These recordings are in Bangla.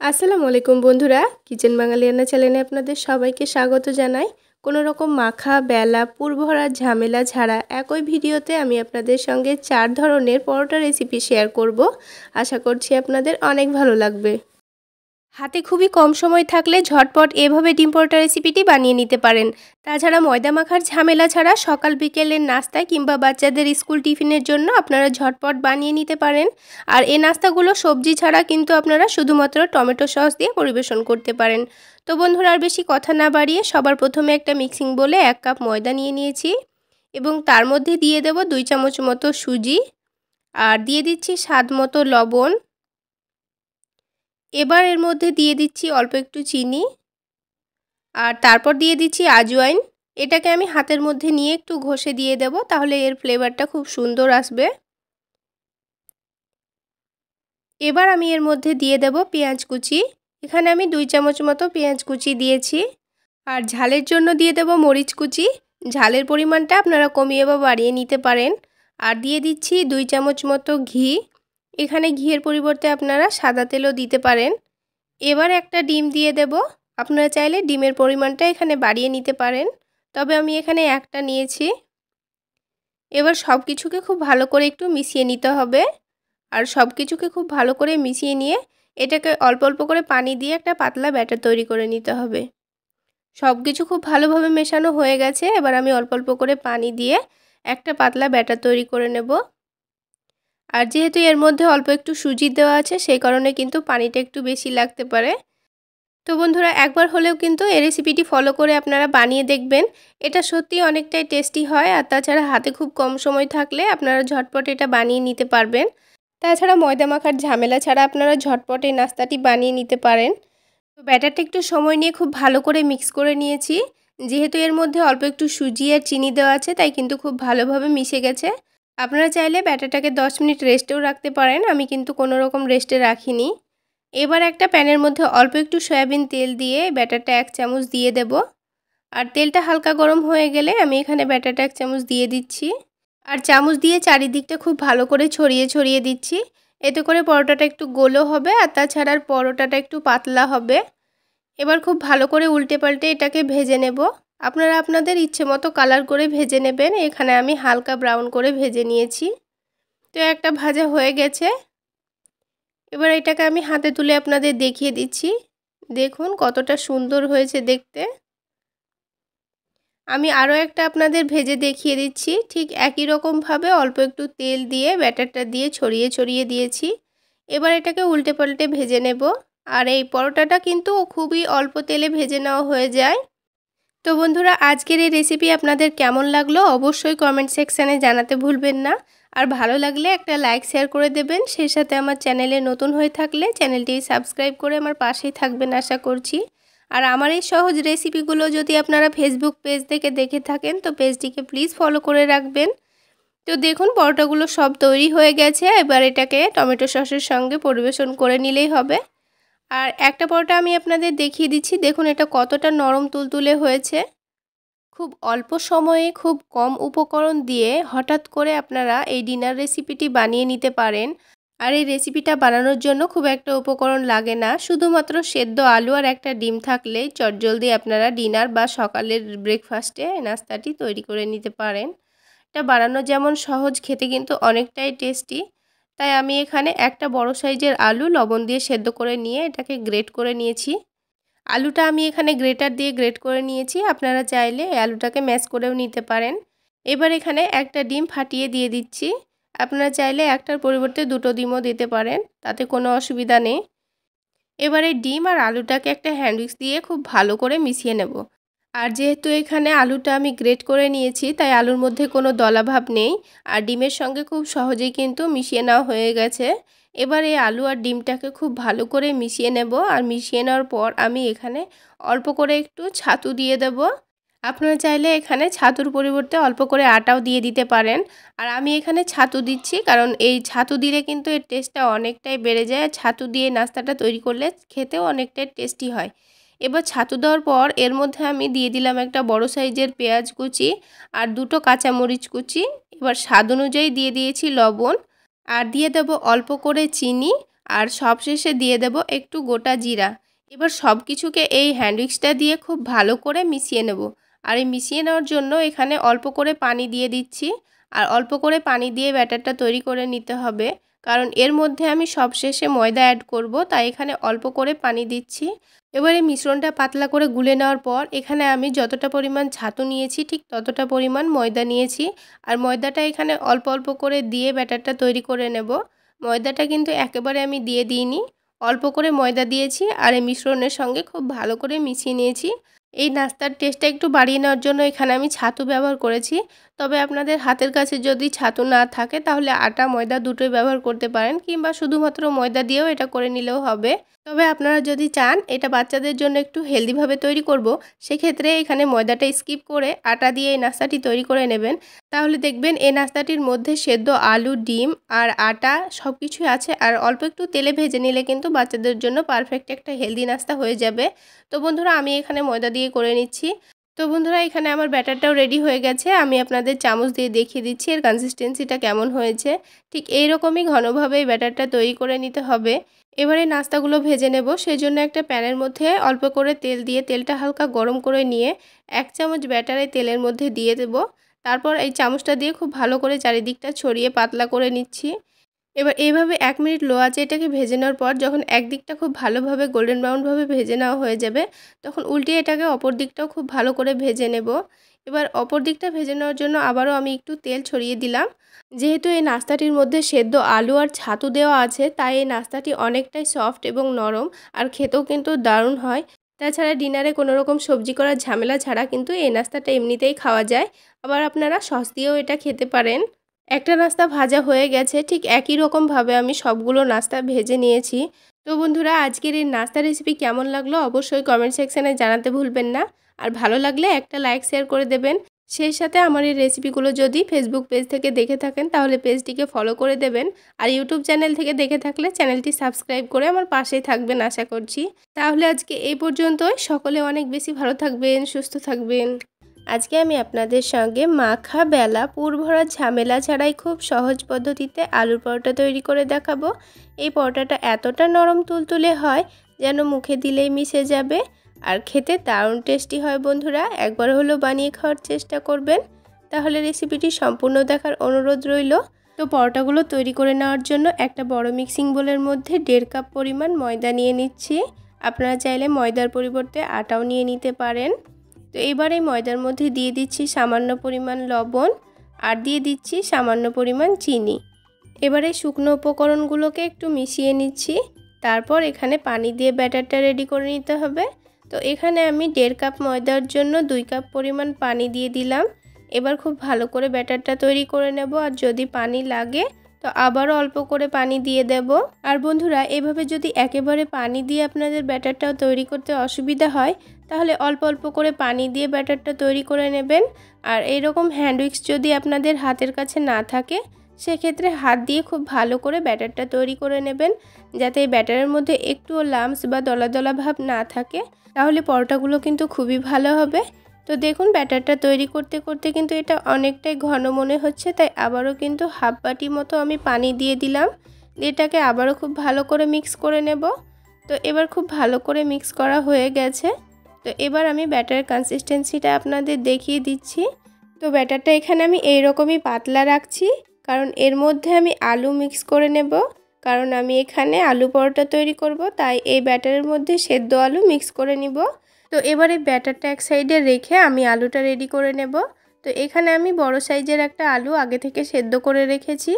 আসসালামু আলাইকুম বন্ধুরা, কিচেন বাঙালিয়ানা চ্যানেলে আপনাদের সবাইকে স্বাগত জানাই। কোনো রকম মাখা বেলা পুরভরা ঝামেলা ছাড়া একই ভিডিওতে আমি আপনাদের সঙ্গে 4 ধরনের পরোটা রেসিপি শেয়ার করব। আশা করছি আপনাদের অনেক ভালো লাগবে। হাতে খুবই কম সময় থাকলে ঝটপট এভাবে ডিম পরোটা রেসিপিটি বানিয়ে নিতে পারেন। তাছাড়া ময়দা মাখার ঝামেলা ছাড়া সকাল বিকেলের নাস্তায় কিংবা বাচ্চাদের স্কুল টিফিনের জন্য আপনারা ঝটপট বানিয়ে নিতে পারেন। আর এই নাস্তাগুলো সবজি ছাড়া কিন্তু আপনারা শুধুমাত্র টমেটো সস দিয়ে পরিবেশন করতে পারেন। তো বন্ধুরা, আর বেশি কথা না বাড়িয়ে সবার প্রথমে একটা মিক্সিং বোলে 1 কাপ ময়দা নিয়ে নিয়েছি এবং তার মধ্যে দিয়ে দেব 2 চামচ মতো সুজি আর দিয়ে দিচ্ছি স্বাদ মতো লবণ। এবার এর মধ্যে দিয়ে দিচ্ছি অল্প একটু চিনি আর তারপর দিয়ে দিচ্ছি আজওয়াইন। এটাকে আমি হাতের মধ্যে নিয়ে একটু ঘষে দিয়ে দেব, তাহলে এর ফ্লেভারটা খুব সুন্দর আসবে। এবার আমি এর মধ্যে দিয়ে দেব পেঁয়াজ কুচি। এখানে আমি 2 চামচ মতো পেঁয়াজ কুচি দিয়েছি। আর ঝালের জন্য দিয়ে দেব মরিচ কুচি। ঝালের পরিমাণটা আপনারা কমিয়ে বা বাড়িয়ে নিতে পারেন। আর দিয়ে দিচ্ছি 2 চামচ মতো ঘি। এখানে ঘিয়ের পরিবর্তে আপনারা সাদা তেলও দিতে পারেন। এবার একটা ডিম দিয়ে দেব। আপনারা চাইলে ডিমের পরিমাণটা এখানে বাড়িয়ে নিতে পারেন, তবে আমি এখানে একটা নিয়েছি। এবার সব কিছুকে খুব ভালো করে একটু মিশিয়ে নিতে হবে। আর সব কিছুকে খুব ভালো করে মিশিয়ে নিয়ে এটাকে অল্প অল্প করে পানি দিয়ে একটা পাতলা ব্যাটার তৈরি করে নিতে হবে। সব কিছু খুব ভালোভাবে মেশানো হয়ে গেছে। এবার আমি অল্প অল্প করে পানি দিয়ে একটা পাতলা ব্যাটার তৈরি করে নেব। আর যেহেতু এর মধ্যে অল্প একটু সুজি দেওয়া আছে, সেই কারণে কিন্তু পানিটা একটু বেশি লাগতে পারে। তো বন্ধুরা, একবার হলেও কিন্তু এই রেসিপিটি ফলো করে আপনারা বানিয়ে দেখবেন। এটা সত্যি অনেকটাই টেস্টি হয়। আর তাছাড়া হাতে খুব কম সময় থাকলে আপনারা ঝটপট এটা বানিয়ে নিতে পারবেন। তাছাড়া ময়দা মাখার ঝামেলা ছাড়া আপনারা ঝটপট এই নাস্তাটি বানিয়ে নিতে পারেন। তো ব্যাটারটা একটু সময় নিয়ে খুব ভালো করে মিক্স করে নিয়েছি। যেহেতু এর মধ্যে অল্প একটু সুজি আর চিনি দেওয়া আছে, তাই কিন্তু খুব ভালোভাবে মিশে গেছে। আপনারা চাইলে ব্যাটারটাকে 10 মিনিট রেস্টেও রাখতে পারেন। আমি কিন্তু কোনো রকম রেস্টে রাখিনি। এবার একটা প্যানের মধ্যে অল্প একটু সয়াবিন তেল দিয়ে ব্যাটারটা 1 চামচ দিয়ে দেব। আর তেলটা হালকা গরম হয়ে গেলে আমি এখানে ব্যাটারটা 1 চামচ দিয়ে দিচ্ছি। আর চামচ দিয়ে চারিদিকটা খুব ভালো করে ছড়িয়ে ছড়িয়ে দিচ্ছি। এতে করে পরোটাটা একটু গোলও হবে আর তাছাড়া পরোটাটা একটু পাতলা হবে। এবার খুব ভালো করে উল্টে পাল্টে এটাকে ভেজে নেব। আপনারা আপনাদের ইচ্ছে মতো কালার করে ভেজে নেবেন। এখানে আমি হালকা ব্রাউন করে ভেজে নিয়েছি। তো একটা ভাজা হয়ে গেছে। এবার এটাকে আমি হাতে তুলে আপনাদের দেখিয়ে দিচ্ছি। দেখুন কতটা সুন্দর হয়েছে দেখতে। আমি আরও একটা আপনাদের ভেজে দেখিয়ে দিচ্ছি। ঠিক একই রকমভাবে অল্প একটু তেল দিয়ে ব্যাটারটা দিয়ে ছড়িয়ে ছড়িয়ে দিয়েছি। এবার এটাকে উল্টে পাল্টে ভেজে নেব। আর এই পরোটাটা কিন্তু খুবই অল্প তেলে ভেজে নেওয়া হয়ে যায়। তো বন্ধুরা, আজকের এই রেসিপি আপনাদের কেমন লাগলো অবশ্যই কমেন্ট সেকশানে জানাতে ভুলবেন না। আর ভালো লাগলে একটা লাইক শেয়ার করে দেবেন। সেই সাথে আমার চ্যানেলে নতুন হয়ে থাকলে চ্যানেলটি সাবস্ক্রাইব করে আমার পাশেই থাকবেন আশা করছি। আর আমার এই সহজ রেসিপিগুলো যদি আপনারা ফেসবুক পেজ থেকে দেখে থাকেন তো পেজটিকে প্লিজ ফলো করে রাখবেন। তো দেখুন পরোটাগুলো সব তৈরি হয়ে গেছে। এবার এটাকে টমেটো সসের সঙ্গে পরিবেশন করে নিলেই হবে। আর একটা পরোটা আমি আপনাদের দেখিয়ে দিচ্ছি। দেখুন এটা কতটা নরম তুলতুলে হয়েছে। খুব অল্প সময়ে খুব কম উপকরণ দিয়ে হঠাৎ করে আপনারা এই ডিনার রেসিপিটি বানিয়ে নিতে পারেন। আর এই রেসিপিটা বানানোর জন্য খুব একটা উপকরণ লাগে না। শুধুমাত্র সেদ্ধ আলু আর একটা ডিম থাকলেই চটজলদি আপনারা ডিনার বা সকালের ব্রেকফাস্টে নাস্তাটি তৈরি করে নিতে পারেন। এটা বানানো যেমন সহজ, খেতে কিন্তু অনেকটাই টেস্টি। তাই আমি এখানে একটা বড় সাইজের আলু লবণ দিয়ে সেদ্ধ করে নিয়ে এটাকে গ্রেট করে নিয়েছি। আলুটা আমি এখানে গ্রেটার দিয়ে গ্রেট করে নিয়েছি। আপনারা চাইলে আলুটাকে ম্যাশ করেও নিতে পারেন। এবার এখানে একটা ডিম ফাটিয়ে দিয়ে দিচ্ছি। আপনারা চাইলে একটার পরিবর্তে 2টো ডিমও দিতে পারেন, তাতে কোনো অসুবিধা নেই। এবারে ডিম আর আলুটাকে একটা হ্যান্ড উইক্স দিয়ে খুব ভালো করে মিশিয়ে নেব। আর যেহেতু এখানে আলুটা আমি গ্রেট করে নিয়েছি, তাই আলুর মধ্যে কোনো দলাভাব নেই। আর ডিমের সঙ্গে খুব সহজেই কিন্তু মিশিয়ে নেওয়া হয়ে গেছে। এবার এই আলু আর ডিমটাকে খুব ভালো করে মিশিয়ে নেব। আর মিশিয়ে নেওয়ার পর আমি এখানে অল্প করে একটু ছাতু দিয়ে দেব। আপনারা চাইলে এখানে ছাতুর পরিবর্তে অল্প করে আটাও দিয়ে দিতে পারেন। আর আমি এখানে ছাতু দিচ্ছি, কারণ এই ছাতু দিলে কিন্তু এর টেস্টটা অনেকটাই বেড়ে যায়। ছাতু দিয়ে নাস্তাটা তৈরি করলে খেতেও অনেকটাই টেস্টি হয়। এবার ছাতু দেওয়ার পর এর মধ্যে আমি দিয়ে দিলাম একটা বড় সাইজের পেঁয়াজ কুচি আর 2টো কাঁচামরিচ কুচি। এবার স্বাদ অনুযায়ী দিয়ে দিয়েছি লবণ আর দিয়ে দেব অল্প করে চিনি আর সবশেষে দিয়ে দেব একটু গোটা জিরা। এবার সব কিছুকে এই হ্যান্ড উইক্সটা দিয়ে খুব ভালো করে মিশিয়ে নেব। আর এই মিশিয়ে নেওয়ার জন্য এখানে অল্প করে পানি দিয়ে দিচ্ছি। আর অল্প করে পানি দিয়ে ব্যাটারটা তৈরি করে নিতে হবে, কারণ এর মধ্যে আমি সবশেষে ময়দা অ্যাড করব, তাই এখানে অল্প করে পানি দিচ্ছি। এবারে মিশ্রণটা পাতলা করে গুলে নেওয়ার পর এখানে আমি যতটা পরিমাণ ছাতু নিয়েছি ঠিক ততটা পরিমাণ ময়দা নিয়েছি। আর ময়দাটা এখানে অল্প অল্প করে দিয়ে ব্যাটারটা তৈরি করে নেব। ময়দাটা কিন্তু একেবারে আমি দিয়ে দিইনি, অল্প করে ময়দা দিয়েছি আর এই মিশ্রণের সঙ্গে খুব ভালো করে মিশিয়ে নিয়েছি। এই নাস্তার টেস্টটা একটু বাড়িয়ে নেওয়ার জন্য এখানে আমি ছাতু ব্যবহার করেছি। তবে আপনাদের হাতের কাছে যদি ছাতু না থাকে তাহলে আটা ময়দা দুটোই ব্যবহার করতে পারেন, কিংবা শুধুমাত্র ময়দা দিয়েও এটা করে নিলেও হবে। তবে আপনারা যদি চান এটা বাচ্চাদের জন্য একটু হেলদিভাবে তৈরি করব, সেক্ষেত্রে এখানে ময়দাটা স্কিপ করে আটা দিয়ে এই নাস্তাটি তৈরি করে নেবেন। তাহলে দেখবেন এই নাস্তাটির মধ্যে সেদ্ধ আলু, ডিম আর আটা সব কিছুই আছে। আর অল্প একটু তেলে ভেজে নিলে কিন্তু বাচ্চাদের জন্য পারফেক্ট একটা হেলদি নাস্তা হয়ে যাবে। তো বন্ধুরা আমি এখানে ময়দা দিয়ে করে নিচ্ছি। তো বন্ধুরা এখানে আমার ব্যাটারটাও রেডি হয়ে গেছে। আমি আপনাদের চামচ দিয়ে দেখিয়ে দিচ্ছি এর কনসিস্টেন্সিটা কেমন হয়েছে। ঠিক এইরকমই ঘনভাবে এই ব্যাটারটা তৈরি করে নিতে হবে। এবারে নাস্তাগুলো ভেজে নেব, সেই জন্য একটা প্যানের মধ্যে অল্প করে তেল দিয়ে তেলটা হালকা গরম করে নিয়ে 1 চামচ ব্যাটার এই তেলের মধ্যে দিয়ে দেব। তারপর এই চামচটা দিয়ে খুব ভালো করে চারিদিকটা ছড়িয়ে পাতলা করে নিচ্ছি। এবার এইভাবে 1 মিনিট লো আঁচে এটাকে ভেজে নেওয়ার পর যখন একদিকটা খুব ভালোভাবে গোল্ডেন ব্রাউনভাবে ভেজে নেওয়া হয়ে যাবে, তখন উল্টিয়ে এটাকে অপর দিকটাও খুব ভালো করে ভেজে নেব। এবার অপর দিকটা ভেজে নেওয়ার জন্য আবারও আমি একটু তেল ছড়িয়ে দিলাম। যেহেতু এই নাস্তাটির মধ্যে সেদ্ধ আলু আর ছাতু দেওয়া আছে, তাই এই নাস্তাটি অনেকটাই সফট এবং নরম, আর খেতেও কিন্তু দারুণ হয়। তাছাড়া ডিনারে কোনো রকম সবজি করার ঝামেলা ছাড়া কিন্তু এই নাস্তাটা এমনিতেই খাওয়া যায়। আবার আপনারা সস দিয়েও এটা খেতে পারেন। একটা নাস্তা ভাজা হয়ে গেছে, ঠিক একই রকমভাবে আমি সবগুলো নাস্তা ভেজে নিয়েছি। তো বন্ধুরা আজকের এই নাস্তা রেসিপি কেমন লাগলো অবশ্যই কমেন্ট সেকশানে জানাতে ভুলবেন না। আর ভালো লাগলে একটা লাইক শেয়ার করে দেবেন। সেই সাথে আমার এই রেসিপিগুলো যদি ফেসবুক পেজ থেকে দেখে থাকেন তাহলে পেজটিকে ফলো করে দেবেন। আর ইউটিউব চ্যানেল থেকে দেখে থাকলে চ্যানেলটি সাবস্ক্রাইব করে আমার পাশেই থাকবেন আশা করছি। তাহলে আজকে এই পর্যন্তই। সকলে অনেক বেশি ভালো থাকবেন, সুস্থ থাকবেন। আজকে আমি আপনাদের সঙ্গে মাখা বেলা পুর ভরা ঝামেলা ছাড়াই খুব সহজ পদ্ধতিতে আলুর পরোটা তৈরি করে দেখাবো। এই পরোটাটা এতটা নরম তুলতুলে হয় যেন মুখে দিলেই মিশে যাবে, আর খেতে দারুণ টেস্টি হয়। বন্ধুরা একবার হলেও বানিয়ে খাওয়ার চেষ্টা করবেন। তাহলে রেসিপিটি সম্পূর্ণ দেখার অনুরোধ রইল। তো পরোটাগুলো তৈরি করে নেওয়ার জন্য একটা বড় মিক্সিং বোলের মধ্যে 1.5 কাপ পরিমাণ ময়দা নিয়ে নিচ্ছি। আপনারা চাইলে ময়দার পরিবর্তে আটাও নিয়ে নিতে পারেন। তো এবার এই ময়দার মধ্যে দিয়ে দিচ্ছি সামান্য পরিমাণ লবণ আর দিয়ে দিচ্ছি সামান্য পরিমাণ চিনি। এবারে শুকনো উপকরণগুলোকে একটু মিশিয়ে নিচ্ছি। তারপর এখানে পানি দিয়ে ব্যাটারটা রেডি করে নিতে হবে। তো এখানে আমি 1.5 কাপ ময়দার জন্য 2 কাপ পরিমাণ পানি দিয়ে দিলাম। এবার খুব ভালো করে ব্যাটারটা তৈরি করে নেব। আর যদি পানি লাগে তো আবারও অল্প করে পানি দিয়ে দেব। আর বন্ধুরা এভাবে যদি একেবারে পানি দিয়ে আপনাদের ব্যাটারটাও তৈরি করতে অসুবিধা হয় তাহলে অল্প অল্প করে পানি দিয়ে ব্যাটারটা তৈরি করে নেবেন। আর এইরকম হ্যান্ড উইক্স যদি আপনাদের হাতের কাছে না থাকে সেক্ষেত্রে হাত দিয়ে খুব ভালো করে ব্যাটারটা তৈরি করে নেবেন, যাতে এই ব্যাটারের মধ্যে একটুও লাম্পস বা দলা দলা ভাব না থাকে। তাহলে পরোটাগুলো কিন্তু খুবই ভালো হবে। তো দেখুন ব্যাটারটা তৈরি করতে করতে কিন্তু এটা অনেকটাই ঘন মনে হচ্ছে, তাই আবারও কিন্তু হাফ বাটি মতো আমি পানি দিয়ে দিলাম। এটাকে আবারও খুব ভালো করে মিক্স করে নেব। তো এবার খুব ভালো করে মিক্স করা হয়ে গেছে। তো এবার আমি ব্যাটারের কনসিস্টেন্সিটা আপনাদের দেখিয়ে দিচ্ছি। তো ব্যাটারটা এখানে আমি এইরকমই পাতলা রাখছি, কারণ এর মধ্যে আমি আলু মিক্স করে নেব। কারণ আমি এখানে আলু পরোটা তৈরি করব, তাই এই ব্যাটারের মধ্যে সেদ্ধ আলু মিক্স করে নিব। তো এবার এই ব্যাটারটা এক সাইডে রেখে আমি আলুটা রেডি করে নেব। তো এখানে আমি বড় সাইজের একটা আলু আগে থেকে সেদ্ধ করে রেখেছি।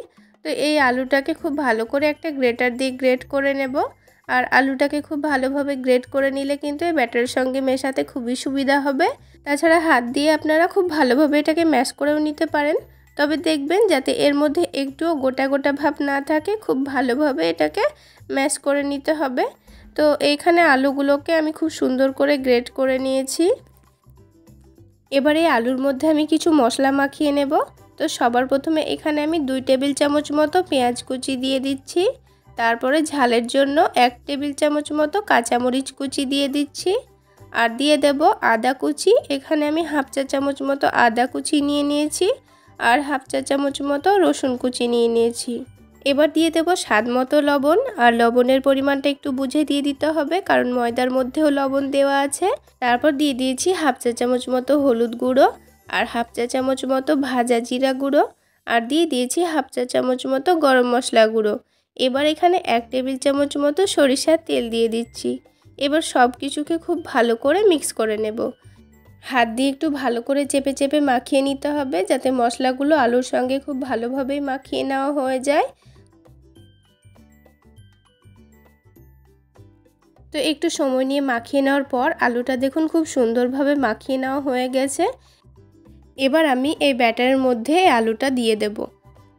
তো এই আলুটাকে খুব ভালো করে একটা গ্রেটার দিয়ে গ্রেট করে নেব। আর আলুটাকে খুব ভালোভাবে গ্রেট করে নিলে কিন্তু এই ব্যাটারের সঙ্গে মেশাতে খুবই সুবিধা হবে। তাছাড়া হাত দিয়ে আপনারা খুব ভালোভাবে এটাকে ম্যাশ করেও নিতে পারেন। তবে দেখবেন যাতে এর মধ্যে একটুও গোটা গোটা ভাব না থাকে, খুব ভালোভাবে এটাকে ম্যাশ করে নিতে হবে। তো এইখানে আলুগুলোকে আমি খুব সুন্দর করে গ্রেট করে নিয়েছি। এবারে আলুর মধ্যে আমি কিছু মশলা মাখিয়ে নেব। তো সবার প্রথমে এখানে আমি 2 টেবিল চামচ মতো পেঁয়াজ কুচি দিয়ে দিচ্ছি। তারপরে ঝালের জন্য 1 টেবিল চামচ মতো কাঁচামরিচ কুচি দিয়ে দিচ্ছি। আর দিয়ে দেব আদা কুচি। এখানে আমি হাফ চা চামচ মতো আদা কুচি নিয়ে নিয়েছি আর হাফ চা চামচ মতো রসুন কুচি নিয়ে নিয়েছি। এবার দিয়ে দেব স্বাদ মতো লবণ, আর লবণের পরিমাণটা একটু বুঝে দিয়ে দিতে হবে, কারণ ময়দার মধ্যেও লবণ দেওয়া আছে। তারপর দিয়ে দিয়েছি হাফ চা চামচ মতো হলুদ গুঁড়ো, আর হাফ চা চামচ মতো ভাজা জিরা গুঁড়ো, আর দিয়ে দিয়েছি হাফ চা চামচ মতো গরম মশলা গুঁড়ো। এবার এখানে 1 টেবিল চামচ মতো সরিষার তেল দিয়ে দিচ্ছি। এবার সব কিছুকে খুব ভালো করে মিক্স করে নেব। হাত দিয়ে একটু ভালো করে চেপে চেপে মাখিয়ে নিতে হবে, যাতে মশলাগুলো আলুর সঙ্গে খুব ভালোভাবেই মাখিয়ে নেওয়া হয়ে যায়। তো একটু সময় নিয়ে মাখিয়ে নেওয়ার পর আলুটা দেখুন খুব সুন্দরভাবে মাখিয়ে নেওয়া হয়ে গেছে। এবার আমি এই ব্যাটারের মধ্যে আলুটা দিয়ে দেব।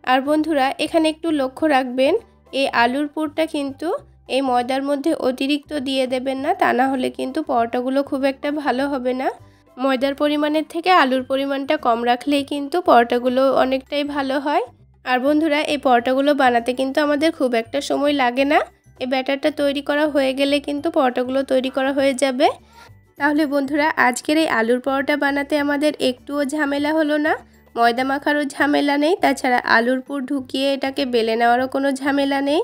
আর বন্ধুরা এখানে একটু লক্ষ্য রাখবেন, এই আলুর পুরটা কিন্তু এই ময়দার মধ্যে অতিরিক্ত দিয়ে দেবেন না, তা না হলে কিন্তু পরোটাগুলো খুব একটা ভালো হবে না। ময়দার পরিমাণের থেকে আলুর পরিমাণটা কম রাখলেই কিন্তু পরোটাগুলো অনেকটাই ভালো হয়। আর বন্ধুরা এই পরোটাগুলো বানাতে কিন্তু আমাদের খুব একটা সময় লাগে না। এই ব্যাটারটা তৈরি করা হয়ে গেলে কিন্তু পরোটাগুলো তৈরি করা হয়ে যাবে। তাহলে বন্ধুরা আজকের এই আলুর পরোটা বানাতে আমাদের একটুও ঝামেলা হলো না, ময়দা মাখারও ঝামেলা নেই, তাছাড়া আলুর পুর ঢুকিয়ে এটাকে বেলে নেওয়ারও কোনো ঝামেলা নেই।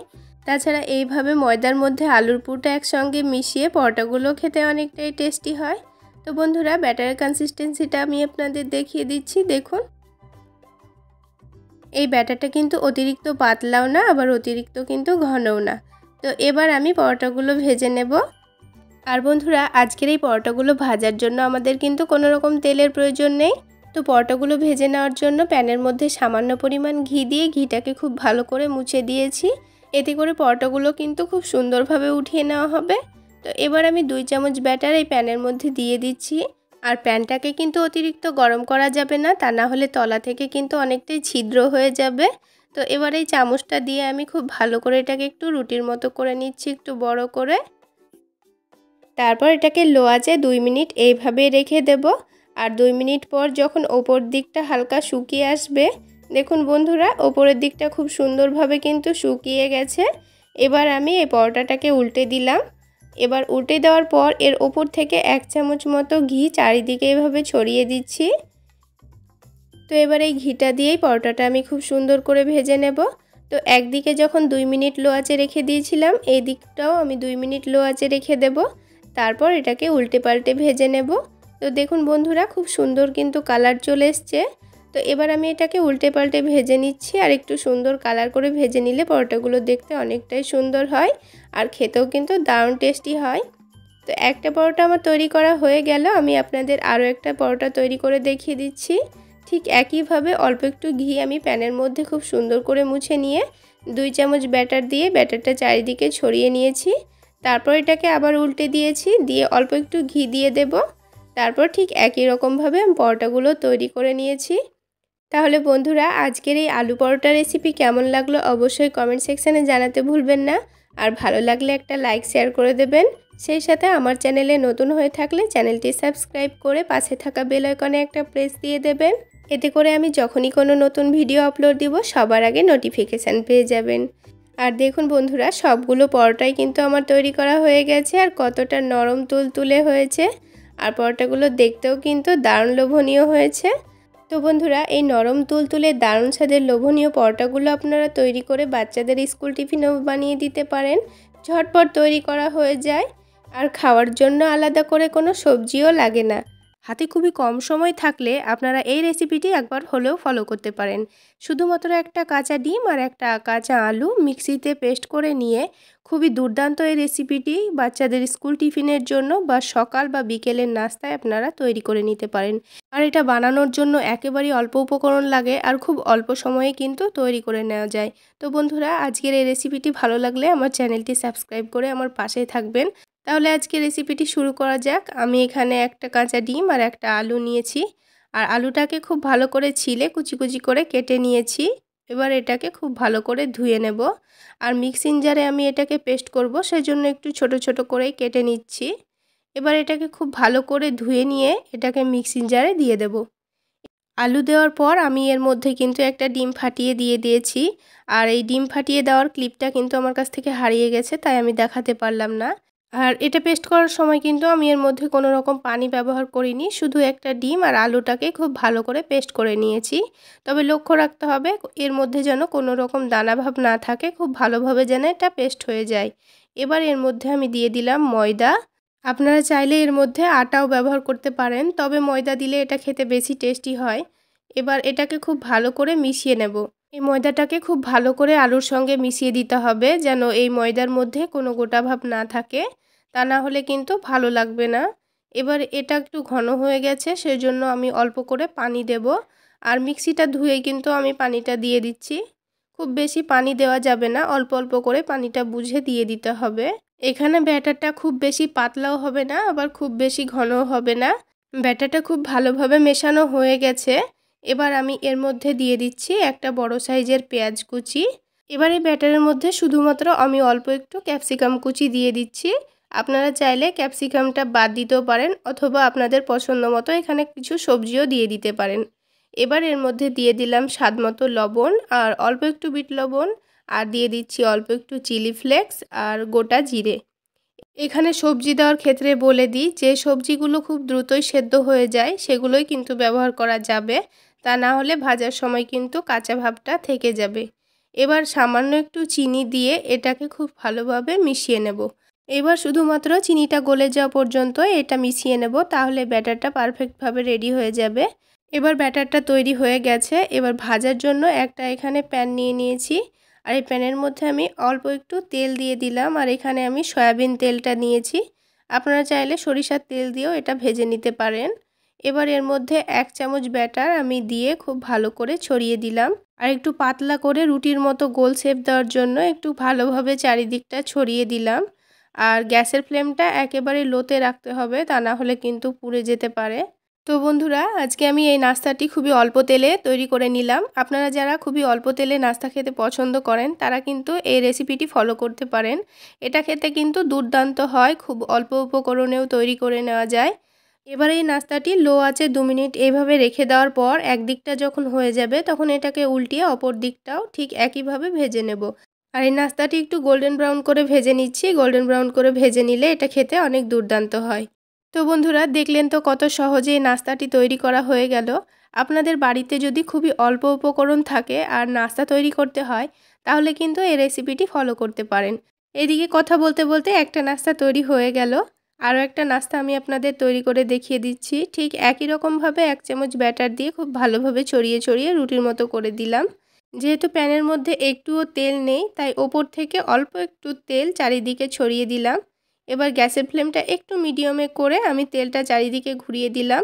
তাছাড়া এইভাবে ময়দার মধ্যে আলুর পুরটা একসঙ্গে মিশিয়ে পরোটাগুলো খেতে অনেকটাই টেস্টি হয়। তো বন্ধুরা ব্যাটারের কনসিস্টেন্সিটা আমি আপনাদের দেখিয়ে দিচ্ছি, দেখুন। এই ব্যাটারটা কিন্তু অতিরিক্ত পাতলাও না, আবার অতিরিক্ত কিন্তু ঘনও না। তো এবার আমি পরোটাগুলো ভেজে নেব। আর বন্ধুরা আজকের এই পরোটাগুলো ভাজার জন্য আমাদের কিন্তু কোনো রকম তেলের প্রয়োজন নেই। তো পরোটাগুলো ভেজে নেওয়ার জন্য প্যানের মধ্যে সামান্য পরিমাণ ঘি দিয়ে ঘিটাকে খুব ভালো করে মুছে দিয়েছি। এতে করে পরোটাগুলো কিন্তু খুব সুন্দরভাবে উঠিয়ে নেওয়া হবে। তো এবার আমি 2 চামচ ব্যাটার এই প্যানের মধ্যে দিয়ে দিচ্ছি। আর প্যানটাকে কিন্তু অতিরিক্ত গরম করা যাবে না, তা না হলে তলা থেকে কিন্তু অনেকটাই ছিদ্র হয়ে যাবে। তো এবার এই চামচটা দিয়ে আমি খুব ভালো করে এটাকে একটু রুটির মতো করে নিচ্ছি, একটু বড় করে। তারপর এটাকে লো আঁচে 2 মিনিট এইভাবে রেখে দেব। আর 2 মিনিট পর যখন ওপর দিকটা হালকা শুকিয়ে আসবে, দেখুন বন্ধুরা ওপরের দিকটা খুব সুন্দরভাবে কিন্তু শুকিয়ে গেছে। এবার আমি এই পরোটাটাকে উল্টে দিলাম। এবার উল্টে দেওয়ার পর এর ওপর থেকে 1 চামচ মতো ঘি চারিদিকে এভাবে ছড়িয়ে দিচ্ছি। তো এবার এই ঘিটা দিয়েই পরোটাটা আমি খুব সুন্দর করে ভেজে নেব। তো একদিকে যখন 2 মিনিট লো আঁচে রেখে দিয়েছিলাম, এই দিকটাও আমি 2 মিনিট লো আঁচে রেখে দেব। তারপর এটাকে উল্টে পাল্টে ভেজে নেব। তো দেখুন বন্ধুরা খুব সুন্দর কিন্তু কালার চলে এসছে। তো এবার আমি এটাকে উল্টে পাল্টে ভেজে নিচ্ছি। আর একটু সুন্দর কালার করে ভেজে নিলে পরোটাগুলো দেখতে অনেকটাই সুন্দর হয়, আর খেতেও কিন্তু দারুণ টেস্টি হয়। তো একটা পরোটা আমার তৈরি করা হয়ে গেল। আমি আপনাদের আরও একটা পরোটা তৈরি করে দেখিয়ে দিচ্ছি। ঠিক একইভাবে অল্প একটু ঘি আমি প্যানের মধ্যে খুব সুন্দর করে মুছে নিয়ে 2 চামচ ব্যাটার দিয়ে ব্যাটারটা চারিদিকে ছড়িয়ে নিয়েছি। তারপর এটাকে আবার উল্টে দিয়েছি, দিয়ে অল্প একটু ঘি দিয়ে দেব। তারপর ঠিক একই রকমভাবে আমি পরোটাগুলো তৈরি করে নিয়েছি। তাহলে বন্ধুরা আজকের এই আলু পরোটা রেসিপি কেমন লাগলো অবশ্যই কমেন্ট সেকশানে জানাতে ভুলবেন না। আর ভালো লাগলে একটা লাইক শেয়ার করে দেবেন। সেই সাথে আমার চ্যানেলে নতুন হয়ে থাকলে চ্যানেলটি সাবস্ক্রাইব করে পাশে থাকা বেল আইকনে একটা প্রেস দিয়ে দেবেন। এতে করে আমি যখনই কোনো নতুন ভিডিও আপলোড দিব সবার আগে নোটিফিকেশান পেয়ে যাবেন। আর দেখুন বন্ধুরা সবগুলো পরোটাই কিন্তু আমার তৈরি করা হয়ে গেছে, আর কতটা নরম তুলতুলে হয়েছে। আর পরোটাগুলো দেখতেও কিন্তু দারুণ লোভনীয় হয়েছে। তো বন্ধুরা এই নরম তুলতুলে দারুণ স্বাদের লোভনীয় পরোটাগুলো আপনারা তৈরি করে বাচ্চাদের স্কুল টিফিনেও বানিয়ে দিতে পারেন। ঝটপট তৈরি করা হয়ে যায়, আর খাওয়ার জন্য আলাদা করে কোনো সবজিও লাগে না। হাতে খুবই কম সময় থাকলে আপনারা এই রেসিপিটি একবার হলেও ফলো করতে পারেন। শুধুমাত্র একটা কাঁচা ডিম আর একটা কাঁচা আলু মিক্সিতে পেস্ট করে নিয়ে খুবই দুর্দান্ত এই রেসিপিটি বাচ্চাদের স্কুল টিফিনের জন্য বা সকাল বা বিকেলের নাস্তায় আপনারা তৈরি করে নিতে পারেন। আর এটা বানানোর জন্য একেবারেই অল্প উপকরণ লাগে, আর খুব অল্প সময়ে কিন্তু তৈরি করে নেওয়া যায়। তো বন্ধুরা আজকের এই রেসিপিটি ভালো লাগলে আমার চ্যানেলটি সাবস্ক্রাইব করে আমার পাশেই থাকবেন। তাহলে আজকে রেসিপিটি শুরু করা যাক। আমি এখানে একটা কাঁচা ডিম আর একটা আলু নিয়েছি, আর আলুটাকে খুব ভালো করে ছিলে কুচি কুচি করে কেটে নিয়েছি। এবার এটাকে খুব ভালো করে ধুয়ে নেব। আর মিক্সিং জারে আমি এটাকে পেস্ট করব, সেজন্য একটু ছোট ছোট করেই কেটে নিচ্ছি। এবার এটাকে খুব ভালো করে ধুয়ে নিয়ে এটাকে মিক্সিং জারে দিয়ে দেব। আলু দেওয়ার পর আমি এর মধ্যে কিন্তু একটা ডিম ফাটিয়ে দিয়ে দিয়েছি। আর এই ডিম ফাটিয়ে দেওয়ার ক্লিপটা কিন্তু আমার কাছ থেকে হারিয়ে গেছে, তাই আমি দেখাতে পারলাম না। আর এটা পেস্ট করার সময় কিন্তু আমি এর মধ্যে কোনো রকম পানি ব্যবহার করিনি, শুধু একটা ডিম আর আলুটাকে খুব ভালো করে পেস্ট করে নিয়েছি। তবে লক্ষ্য রাখতে হবে এর মধ্যে যেন কোনো রকম দানাভাব না থাকে, খুব ভালোভাবে যেন এটা পেস্ট হয়ে যায়। এবার এর মধ্যে আমি দিয়ে দিলাম ময়দা। আপনারা চাইলে এর মধ্যে আটাও ব্যবহার করতে পারেন, তবে ময়দা দিলে এটা খেতে বেশি টেস্টি হয়। এবার এটাকে খুব ভালো করে মিশিয়ে নেব। এই ময়দাটাকে খুব ভালো করে আলুর সঙ্গে মিশিয়ে দিতে হবে, যেন এই ময়দার মধ্যে কোনো গোটা ভাব না থাকে, তা না হলে কিন্তু ভালো লাগবে না। এবার এটা একটু ঘন হয়ে গেছে, সেজন্য আমি অল্প করে পানি দেব। আর মিক্সিটা ধুয়ে কিন্তু আমি পানিটা দিয়ে দিচ্ছি। খুব বেশি পানি দেওয়া যাবে না, অল্প অল্প করে পানিটা বুঝে দিয়ে দিতে হবে। এখানে ব্যাটারটা খুব বেশি পাতলাও হবে না, আবার খুব বেশি ঘনও হবে না। ব্যাটারটা খুব ভালোভাবে মেশানো হয়ে গেছে। এবার আমি এর মধ্যে দিয়ে দিচ্ছি একটা বড় সাইজের পেঁয়াজ কুচি। এবার এই ব্যাটারের মধ্যে শুধুমাত্র আমি অল্প একটু ক্যাপসিকাম কুচি দিয়ে দিচ্ছি। আপনারা চাইলে ক্যাপসিকামটা বাদ দিতেও পারেন, অথবা আপনাদের পছন্দ মতো এখানে কিছু সবজিও দিয়ে দিতে পারেন। এবার এর মধ্যে দিয়ে দিলাম স্বাদ মতো লবণ আর অল্প একটু বিট লবণ, আর দিয়ে দিচ্ছি অল্প একটু চিলি ফ্লেক্স আর গোটা জিরে। এখানে সবজি দেওয়ার ক্ষেত্রে বলে দিই, যে সবজিগুলো খুব দ্রুতই সেদ্ধ হয়ে যায় সেগুলোই কিন্তু ব্যবহার করা যাবে, তা না হলে ভাজার সময় কিন্তু কাঁচা ভাবটা থেকে যাবে। এবার সামান্য একটু চিনি দিয়ে এটাকে খুব ভালোভাবে মিশিয়ে নেব। এবার শুধুমাত্র চিনিটা গলে যাওয়া পর্যন্ত এটা মিশিয়ে নেব, তাহলে ব্যাটারটা পারফেক্টভাবে রেডি হয়ে যাবে। এবার ব্যাটারটা তৈরি হয়ে গেছে। এবার ভাজার জন্য একটা এখানে প্যান নিয়ে নিয়েছি, আর এই প্যানের মধ্যে আমি অল্প একটু তেল দিয়ে দিলাম, আর এখানে আমি সয়াবিন তেলটা নিয়েছি। আপনারা চাইলে সরিষার তেল দিয়েও এটা ভেজে নিতে পারেন। এবার এর মধ্যে 1 চামচ ব্যাটার আমি দিয়ে খুব ভালো করে ছড়িয়ে দিলাম, আর একটু পাতলা করে রুটির মতো গোল শেপ দেওয়ার জন্য একটু ভালোভাবে চারিদিকটা ছড়িয়ে দিলাম। আর গ্যাসের ফ্লেমটা একেবারে লোতে রাখতে হবে, তা না হলে কিন্তু পুড়ে যেতে পারে। তো বন্ধুরা, আজকে আমি এই নাস্তাটি খুবই অল্প তেলে তৈরি করে নিলাম। আপনারা যারা খুবই অল্প তেলে নাস্তা খেতে পছন্দ করেন তারা কিন্তু এই রেসিপিটি ফলো করতে পারেন। এটা খেতে কিন্তু দুর্দান্ত হয়, খুব অল্প উপকরণেও তৈরি করে নেওয়া যায়। এবার এই নাস্তাটি লো আঁচে 2 মিনিট এইভাবে রেখে দেওয়ার পর একদিকটা যখন হয়ে যাবে তখন এটাকে উল্টিয়ে অপর দিকটাও ঠিক একইভাবে ভেজে নেব। আর এই নাস্তাটি একটু গোল্ডেন ব্রাউন করে ভেজে নিচ্ছি। গোল্ডেন ব্রাউন করে ভেজে নিলে এটা খেতে অনেক দুর্দান্ত হয়। তো বন্ধুরা, দেখলেন তো কত সহজে নাস্তাটি তৈরি করা হয়ে গেল। আপনাদের বাড়িতে যদি খুবই অল্প উপকরণ থাকে আর নাস্তা তৈরি করতে হয়, তাহলে কিন্তু এই রেসিপিটি ফলো করতে পারেন। এদিকে কথা বলতে বলতে একটা নাস্তা তৈরি হয়ে গেল। আরও একটা নাস্তা আমি আপনাদের তৈরি করে দেখিয়ে দিচ্ছি। ঠিক একই রকমভাবে 1 চামচ ব্যাটার দিয়ে খুব ভালোভাবে ছড়িয়ে ছড়িয়ে রুটির মতো করে দিলাম। যেহেতু প্যানের মধ্যে একটুও তেল নেই, তাই ওপর থেকে অল্প একটু তেল চারিদিকে ছড়িয়ে দিলাম। এবার গ্যাসের ফ্লেমটা একটু মিডিয়ামে করে আমি তেলটা চারিদিকে ঘুরিয়ে দিলাম।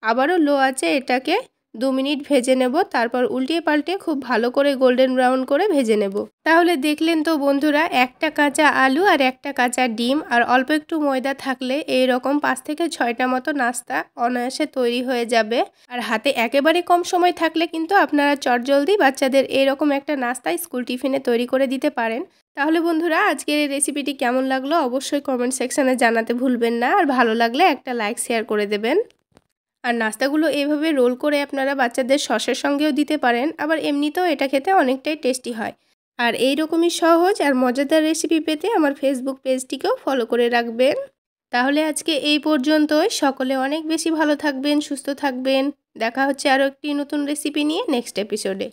আবারও লো আঁচে এটাকে 2 মিনিট ভেজে নেব, তারপর উল্টিয়ে পাল্টে খুব ভালো করে গোল্ডেন ব্রাউন করে ভেজে নেব। তাহলে দেখলেন তো বন্ধুরা, একটা কাঁচা আলু আর একটা কাঁচা ডিম আর অল্প একটু ময়দা থাকলে এই রকম 5 থেকে 6টা মতো নাস্তা অনায়াসে তৈরি হয়ে যাবে। আর হাতে একেবারে কম সময় থাকলে কিন্তু আপনারা চটজলদি বাচ্চাদের এরকম একটা নাস্তা স্কুল টিফিনে তৈরি করে দিতে পারেন। তাহলে বন্ধুরা, আজকের এই রেসিপিটি কেমন লাগলো অবশ্যই কমেন্ট সেকশানে জানাতে ভুলবেন না, আর ভালো লাগলে একটা লাইক শেয়ার করে দেবেন। আর নাস্তাগুলো এইভাবে রোল করে আপনারা বাচ্চাদের সসের সঙ্গেও দিতে পারেন, আবার এমনিতেও এটা খেতে অনেকটাই টেস্টি হয়। আর এই রকমই সহজ আর মজাদার রেসিপি পেতে আমার ফেসবুক পেজটিকেও ফলো করে রাখবেন। তাহলে আজকে এই পর্যন্তই। সকলে অনেক বেশি ভালো থাকবেন, সুস্থ থাকবেন। দেখা হচ্ছে আরও একটি নতুন রেসিপি নিয়ে নেক্সট এপিসোডে।